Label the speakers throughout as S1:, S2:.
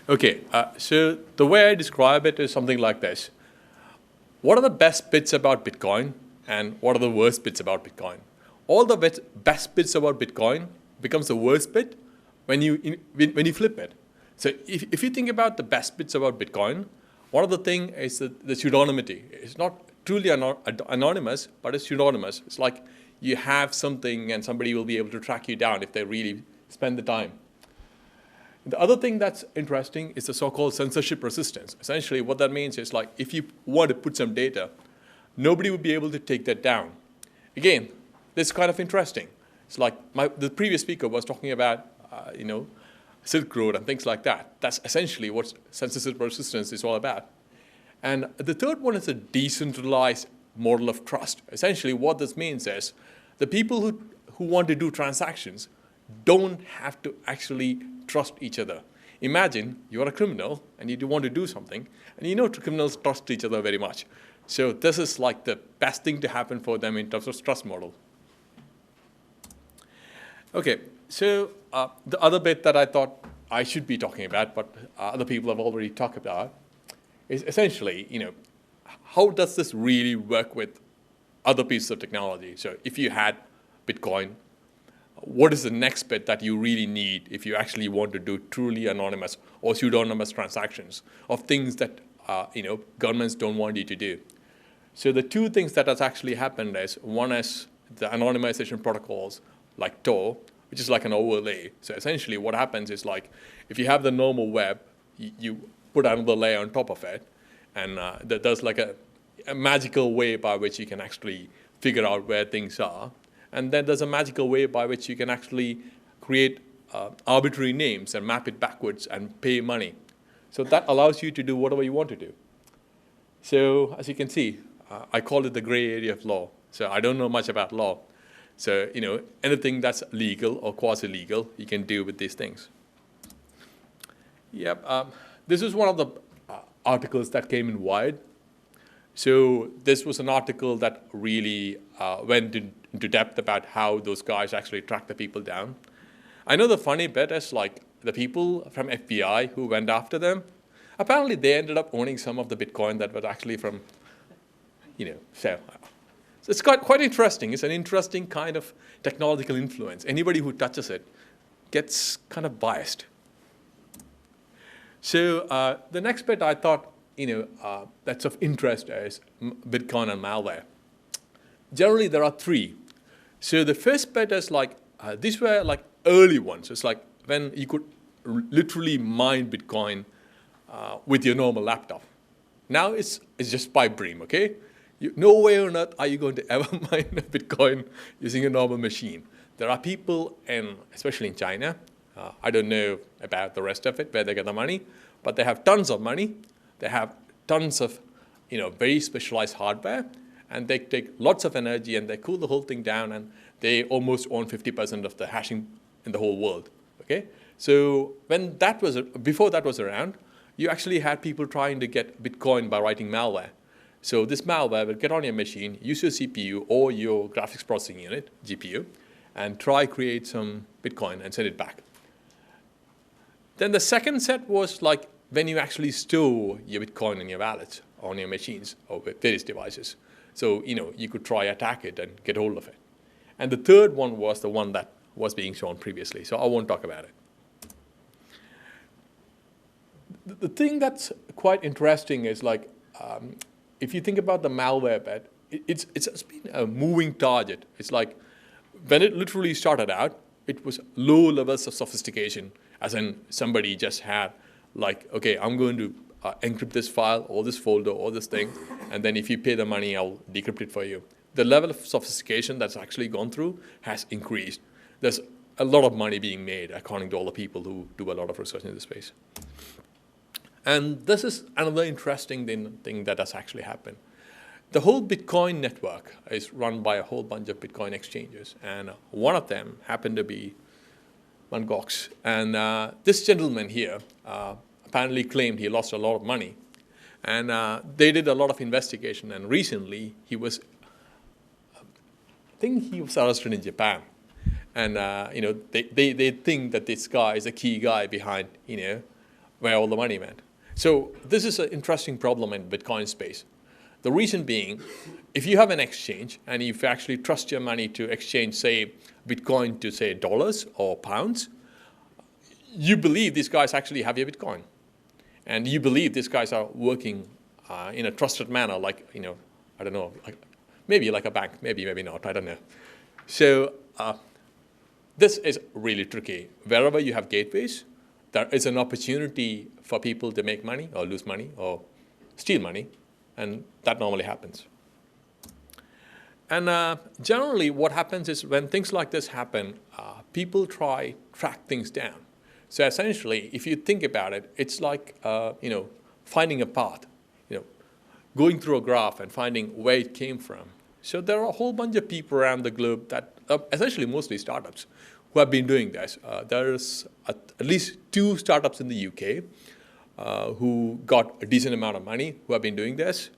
S1: Okay, so the way I describe it is something like this. What are the best bits about Bitcoin and what are the worst bits about Bitcoin? All the best bits about Bitcoin becomes the worst bit when you flip it. So if you think about the best bits about Bitcoin, one of the things is the pseudonymity. It's not truly anonymous, but it's pseudonymous. It's like you have something and somebody will be able to track you down if they really spend the time. The other thing that's interesting is the so-called censorship resistance. Essentially, what that means is like if you want to put some data, nobody would be able to take that down. Again, this is kind of interesting. It's like the previous speaker was talking about, Silk Road and things like that. That's essentially what censorship resistance is all about. And the third one is a decentralized model of trust. Essentially, what this means is the people who want to do transactions don't have to actually trust each other. Imagine you're a criminal and you want to do something, and you know criminals trust each other very much. So this is like the best thing to happen for them in terms of trust model. Okay, so the other bit that I thought I should be talking about, but other people have already talked about, is essentially, how does this really work with other pieces of technology? So if you had Bitcoin, what is the next bit that you really need if you actually want to do truly anonymous or pseudonymous transactions of things that governments don't want you to do? So the two things that has actually happened is one is the anonymization protocols like Tor, which is like an overlay. So essentially what happens is like if you have the normal web, you put another layer on top of it, and there's like a magical way by which you can actually figure out where things are. And then there's a magical way by which you can actually create arbitrary names and map it backwards and pay money. So that allows you to do whatever you want to do. So as you can see, I call it the gray area of law. So I don't know much about law. So anything that's legal or quasi-legal, you can do with these things. Yep. This is one of the articles that came in Wired. So this was an article that really went into depth about how those guys actually track the people down. I know the funny bit is like the people from FBI who went after them, apparently they ended up owning some of the Bitcoin that was actually from, so it's quite interesting. It's an interesting kind of technological influence. Anybody who touches it gets kind of biased. So the next bit I thought, that's of interest is Bitcoin and malware. Generally, there are three. So the first bit is like, these were like early ones. It's like when you could literally mine Bitcoin with your normal laptop. Now it's just pipe dream, okay? No way on earth are you going to ever mine a Bitcoin using a normal machine. There are people, especially in China, I don't know about the rest of it, where they get the money, but they have tons of money. They have tons of, very specialized hardware, and they take lots of energy and they cool the whole thing down, and they almost own 50% of the hashing in the whole world. Okay, so before that was around, you actually had people trying to get Bitcoin by writing malware. So this malware will get on your machine, use your CPU or your graphics processing unit, GPU, and create some Bitcoin and send it back. Then the second set was like when you actually store your Bitcoin in your wallets on your machines or with various devices. So, you could try attack it and get hold of it. And the third one was the one that was being shown previously. So I won't talk about it. The thing that's quite interesting is like, if you think about the malware bit, it's been a moving target. It's like when it literally started out, it was low levels of sophistication, as in somebody just had like, okay, I'm going to encrypt this file or this folder or this thing, and then if you pay the money, I'll decrypt it for you. The level of sophistication that's actually gone through has increased. There's a lot of money being made, according to all the people who do a lot of research in this space. And this is another interesting thing that has actually happened. The whole Bitcoin network is run by a whole bunch of Bitcoin exchanges, and one of them happened to be Mt. Gox. And this gentleman here apparently claimed he lost a lot of money. And they did a lot of investigation, and recently he was, I think he was arrested in Japan. And they think that this guy is a key guy behind where all the money went. So this is an interesting problem in Bitcoin space. The reason being, if you have an exchange and if you actually trust your money to exchange, say, Bitcoin to, say, dollars or pounds, you believe these guys actually have your Bitcoin. And you believe these guys are working in a trusted manner, like, I don't know, maybe like a bank, maybe not, I don't know. So this is really tricky. Wherever you have gateways, there is an opportunity for people to make money or lose money or steal money, and that normally happens. And generally what happens is when things like this happen, people track things down. So essentially, if you think about it, it's like finding a path, going through a graph and finding where it came from. So there are a whole bunch of people around the globe that essentially mostly startups who have been doing this. There's at least 2 startups in the UK who got a decent amount of money who have been doing this.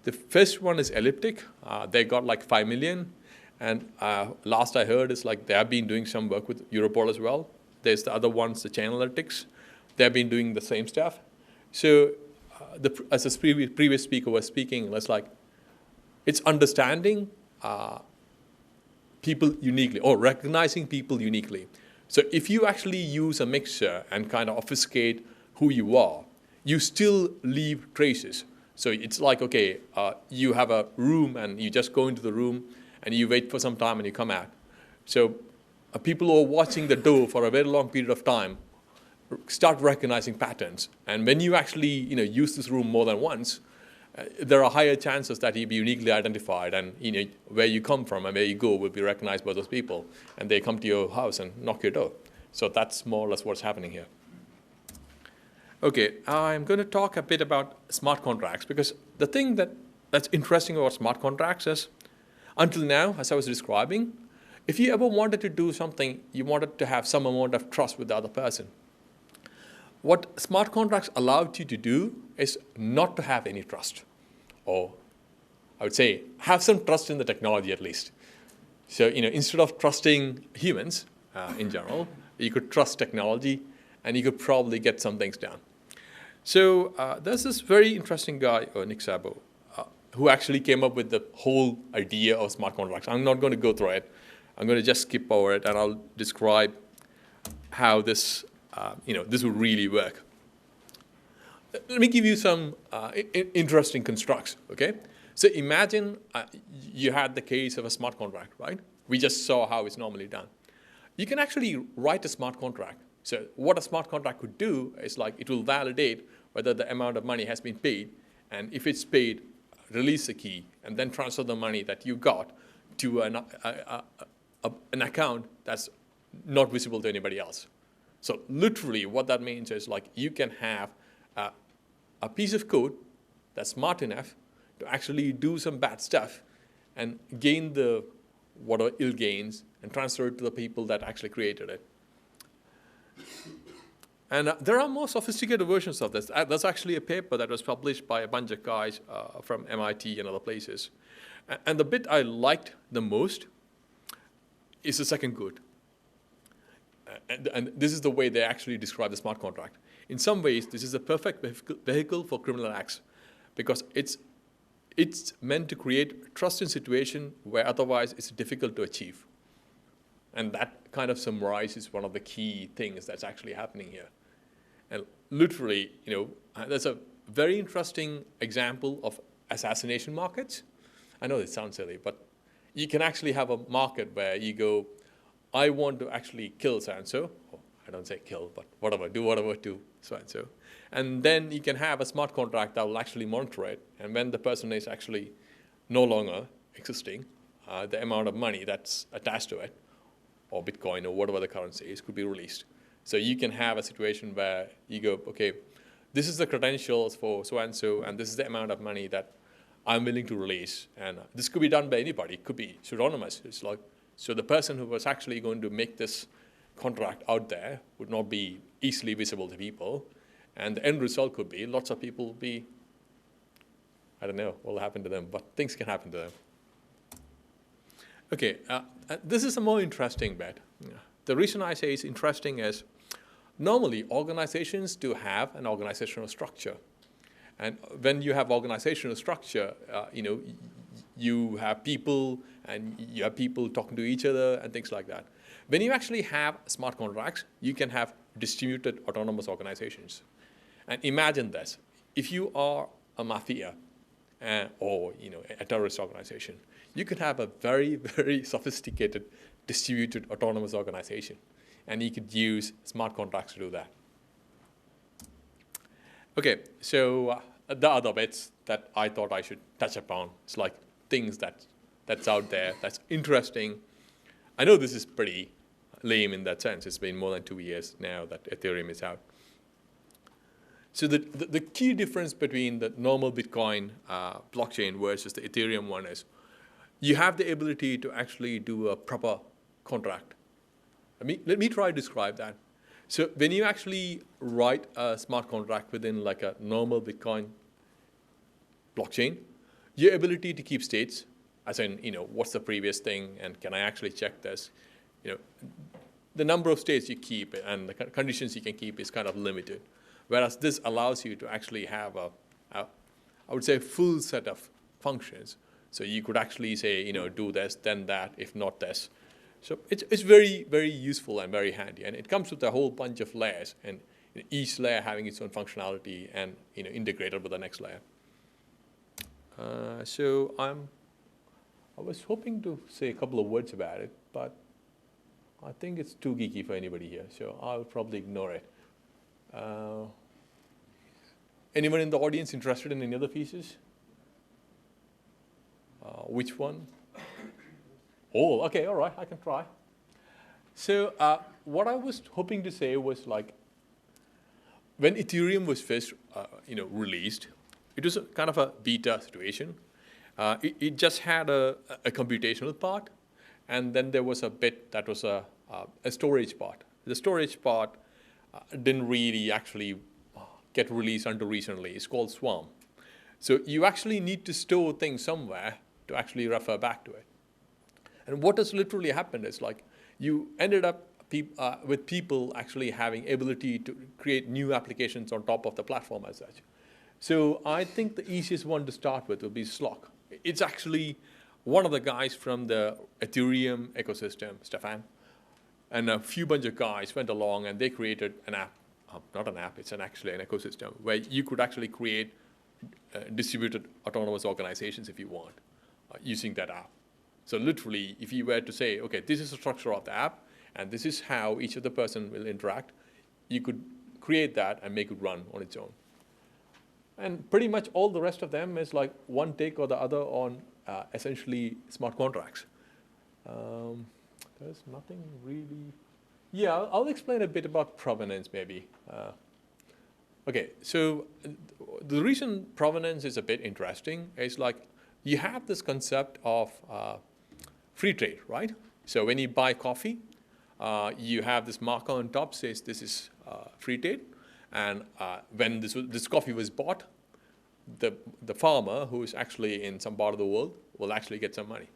S1: The first one is Elliptic. They got like 5 million. And last I heard is like they have been doing some work with Europol as well. There's the other ones, the Chainalytics. They've been doing the same stuff. So as the previous speaker was speaking, it's understanding people uniquely or recognizing people uniquely. So if you actually use a mixer and kind of obfuscate who you are, you still leave traces. So it's like, okay, you have a room and you just go into the room and you wait for some time and you come out. So people who are watching the door for a very long period of time start recognizing patterns. And when you actually use this room more than once, there are higher chances that you'll be uniquely identified, and where you come from and where you go will be recognized by those people, and they come to your house and knock your door. So that's more or less what's happening here. Okay, I'm going to talk a bit about smart contracts, because the thing that's interesting about smart contracts is, until now, as I was describing, if you ever wanted to do something, you wanted to have some amount of trust with the other person. What smart contracts allowed you to do is not to have any trust, or I would say have some trust in the technology at least. So instead of trusting humans in general, you could trust technology, and you could probably get some things done. So there's this very interesting guy, Nick Szabo, who actually came up with the whole idea of smart contracts. I'm not going to go through it. I'm going to just skip over it, and I'll describe how this this will really work. Let me give you some interesting constructs, okay? So imagine you had the case of a smart contract, right? We just saw how it's normally done. You can actually write a smart contract. So what a smart contract could do is it will validate whether the amount of money has been paid, and if it's paid, release the key, and then transfer the money that you got to an account that's not visible to anybody else. So literally what that means is you can have a piece of code that's smart enough to actually do some bad stuff and gain the whatever ill gains and transfer it to the people that actually created it. And there are more sophisticated versions of this. There's actually a paper that was published by a bunch of guys from MIT and other places. And the bit I liked the most is the second code. And this is the way they actually describe the smart contract. In some ways, this is a perfect vehicle for criminal acts, because it's meant to create trust in a situation where otherwise it's difficult to achieve. And that kind of summarizes one of the key things that's actually happening here. And literally, there's a very interesting example of assassination markets. I know this sounds silly, but you can actually have a market where you go, I want to actually kill so-and-so. Oh, I don't say kill, but whatever, do whatever to so-and-so. And then you can have a smart contract that will actually monitor it. And when the person is actually no longer existing, the amount of money that's attached to it, or Bitcoin or whatever the currency is, could be released. So you can have a situation where you go, okay, this is the credentials for so-and-so, and this is the amount of money that I'm willing to release. And this could be done by anybody. It could be pseudonymous. It's so the person who was actually going to make this contract out there would not be easily visible to people. And the end result could be lots of people will be, I don't know what will happen to them, but things can happen to them. Okay, this is a more interesting bit. The reason I say it's interesting is normally organizations do have an organizational structure. And when you have organizational structure, you have people and you have people talking to each other and things like that. When you actually have smart contracts, you can have distributed autonomous organizations. And imagine this. If you are a mafia or a terrorist organization, you could have a very, very sophisticated distributed autonomous organization. And you could use smart contracts to do that. Okay, so the other bits that I thought I should touch upon, it's like things that's out there, that's interesting. I know this is pretty lame in that sense. It's been more than 2 years now that Ethereum is out. So the key difference between the normal Bitcoin blockchain versus the Ethereum one is you have the ability to actually do a proper contract. Let me try to describe that. So when you actually write a smart contract within like a normal Bitcoin blockchain, your ability to keep states, as in, what's the previous thing and can I actually check this? The number of states you keep and the conditions you can keep is kind of limited. Whereas this allows you to actually have I would say, full set of functions. So you could actually say, do this, then that, if not this. So it's very, very useful and very handy. And it comes with a whole bunch of layers, and each layer having its own functionality and integrated with the next layer. So I was hoping to say a couple of words about it, but I think it's too geeky for anybody here, so I'll probably ignore it. Anyone in the audience interested in any other pieces? Which one? Oh, okay, all right, I can try. So what I was hoping to say was like, when Ethereum was first released, it was kind of a beta situation. It just had a computational part, and then there was a bit that was a storage part. The storage part didn't really actually get released until recently. It's called Swarm. So you actually need to store things somewhere to actually refer back to it. And what has literally happened is like you ended up with people actually having ability to create new applications on top of the platform as such. So I think the easiest one to start with would be Slock. It's actually one of the guys from the Ethereum ecosystem, Stefan, and a few bunch of guys went along and they created an app. Not an app, it's actually an ecosystem where you could actually create distributed autonomous organizations if you want using that app. So literally, if you were to say, okay, this is the structure of the app, and this is how each of the person will interact, you could create that and make it run on its own. And pretty much all the rest of them is like one take or the other on essentially smart contracts. There's nothing really. Yeah, I'll explain a bit about provenance maybe. Okay, so the reason provenance is a bit interesting is like you have this concept of free trade, right? So when you buy coffee, you have this marker on top says this is free trade, and when this coffee was bought, the farmer who is actually in some part of the world will actually get some money.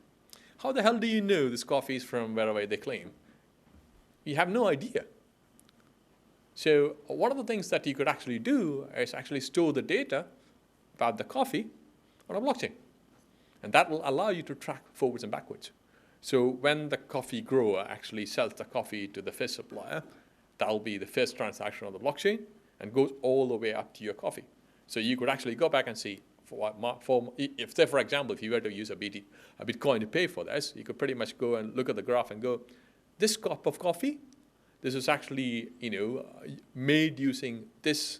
S1: How the hell do you know this coffee is from wherever they claim? You have no idea. So one of the things that you could actually do is actually store the data about the coffee on a blockchain. And that will allow you to track forwards and backwards. So when the coffee grower actually sells the coffee to the first supplier, that'll be the first transaction on the blockchain and goes all the way up to your coffee. So you could actually go back and see, if say, for example, if you were to use a Bitcoin to pay for this, you could pretty much go and look at the graph and go, this cup of coffee, this is actually made using this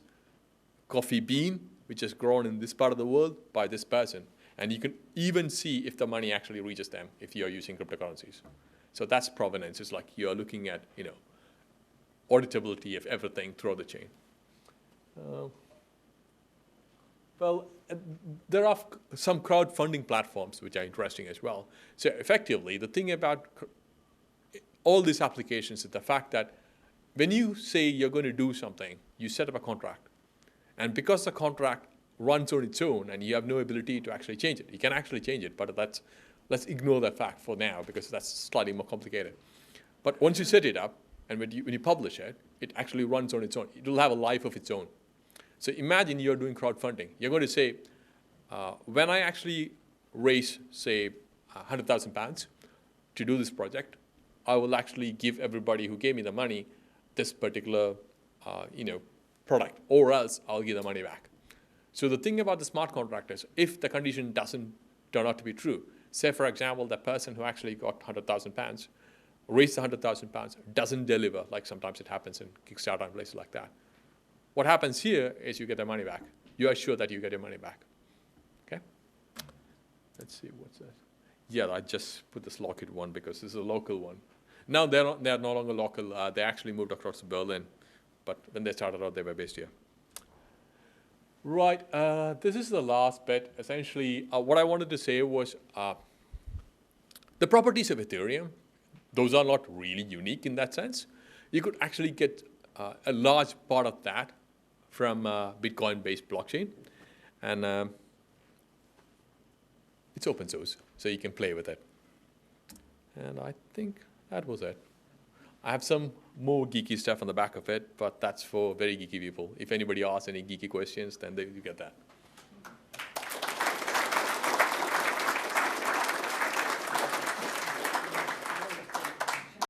S1: coffee bean, which is grown in this part of the world by this person. And you can even see if the money actually reaches them if you're using cryptocurrencies. So that's provenance. It's like you're looking at auditability of everything throughout the chain. Well, there are some crowdfunding platforms which are interesting as well. So effectively, the thing about all these applications is the fact that when you say you're going to do something, you set up a contract. And because the contract runs on its own and you have no ability to actually change it. You can actually change it, but let's ignore that fact for now because that's slightly more complicated. But once you set it up, And when you publish it, it actually runs on its own. It will have a life of its own. So imagine you're doing crowdfunding. You're going to say, when I actually raise, say, £100,000 to do this project, I will actually give everybody who gave me the money this particular product, or else I'll give the money back. So the thing about the smart contract is, if the condition doesn't turn out to be true, say, for example, the person who actually got £100,000, raised the £100,000, doesn't deliver, like sometimes it happens in Kickstarter and places like that. What happens here is you get the money back. You are sure that you get your money back. Okay? Let's see, what's that? Yeah, I just put this Lockheed one because this is a local one. Now they're no longer local. They actually moved across to Berlin. But when they started out, they were based here. Right, this is the last bit. Essentially, what I wanted to say was the properties of Ethereum, those are not really unique in that sense. You could actually get a large part of that from Bitcoin-based blockchain. And it's open source, so you can play with it. And I think that was it. I have some more geeky stuff on the back of it, but that's for very geeky people. If anybody asks any geeky questions, then you get that.